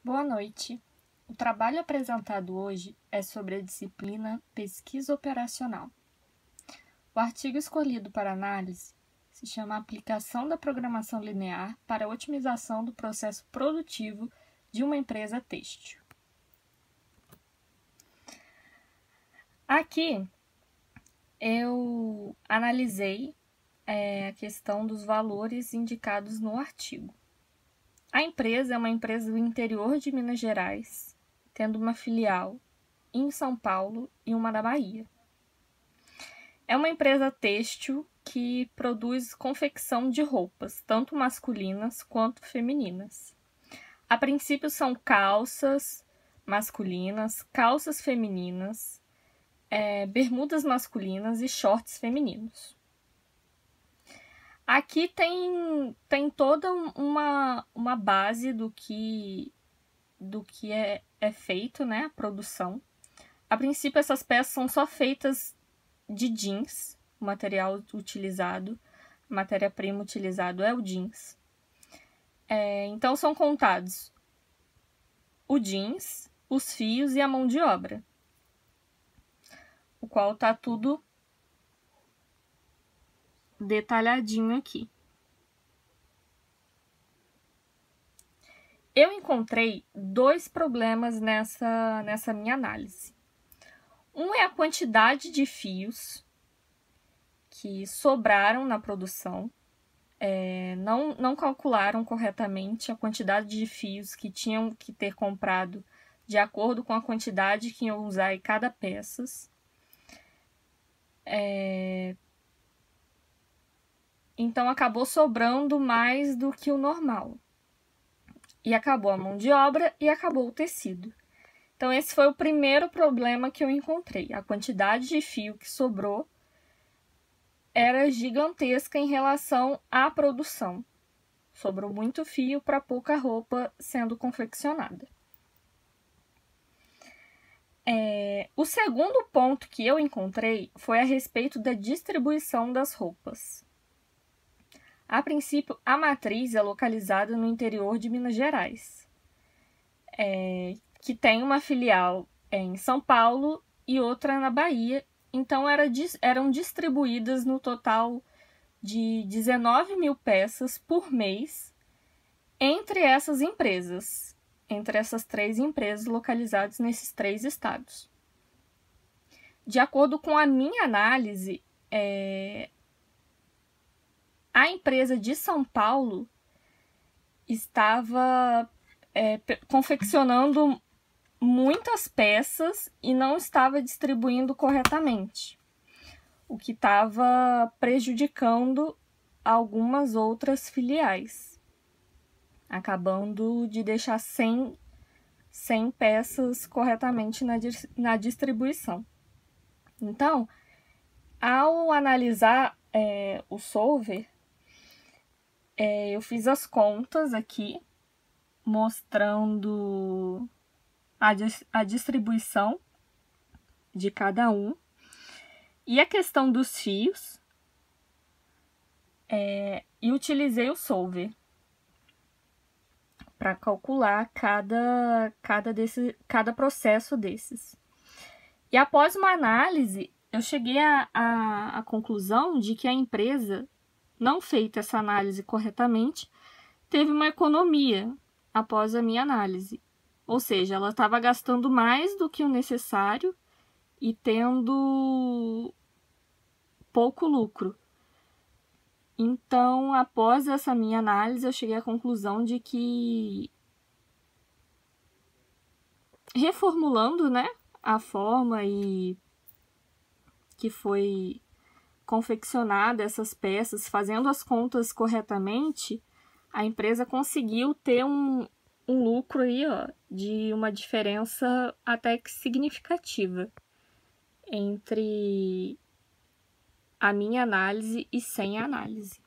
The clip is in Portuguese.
Boa noite. O trabalho apresentado hoje é sobre a disciplina Pesquisa Operacional. O artigo escolhido para análise se chama Aplicação da Programação Linear para a Otimização do Processo Produtivo de uma Empresa Têxtil. Aqui eu analisei a questão dos valores indicados no artigo. A empresa é uma empresa do interior de Minas Gerais, tendo uma filial em São Paulo e uma na Bahia. É uma empresa têxtil que produz confecção de roupas, tanto masculinas quanto femininas. A princípio são calças masculinas, calças femininas, bermudas masculinas e shorts femininos. Aqui tem toda uma base do que é feito, né, a produção. A princípio, essas peças são só feitas de jeans, o material utilizado, a matéria-prima utilizada é o jeans. Então, são contados o jeans, os fios e a mão de obra, o qual está tudo detalhadinho aqui. Eu encontrei dois problemas nessa minha análise. Um é a quantidade de fios que sobraram na produção. Não calcularam corretamente a quantidade de fios que tinham que ter comprado de acordo com a quantidade que iam usar em cada peça. Então, acabou sobrando mais do que o normal. E acabou a mão de obra e acabou o tecido. Então, esse foi o primeiro problema que eu encontrei. A quantidade de fio que sobrou era gigantesca em relação à produção. Sobrou muito fio para pouca roupa sendo confeccionada. O segundo ponto que eu encontrei foi a respeito da distribuição das roupas. A princípio, a matriz é localizada no interior de Minas Gerais, que tem uma filial em São Paulo e outra na Bahia. Então, eram distribuídas no total de 19 mil peças por mês entre essas empresas, entre essas três empresas localizadas nesses três estados. De acordo com a minha análise, a empresa de São Paulo estava confeccionando muitas peças e não estava distribuindo corretamente, o que estava prejudicando algumas outras filiais, acabando de deixar 100 peças corretamente na distribuição. Então, ao analisar o solver, eu fiz as contas aqui, mostrando a distribuição de cada um e a questão dos fios, e utilizei o solver para calcular cada processo desses. E após uma análise, eu cheguei à conclusão de que a empresa, não feita essa análise corretamente, teve uma economia após a minha análise. Ou seja, ela estava gastando mais do que o necessário e tendo pouco lucro. Então, após essa minha análise, eu cheguei à conclusão de que, reformulando, né, a forma e que foi confeccionada essas peças, fazendo as contas corretamente, a empresa conseguiu ter um lucro aí, de uma diferença até que significativa entre a minha análise e sem análise.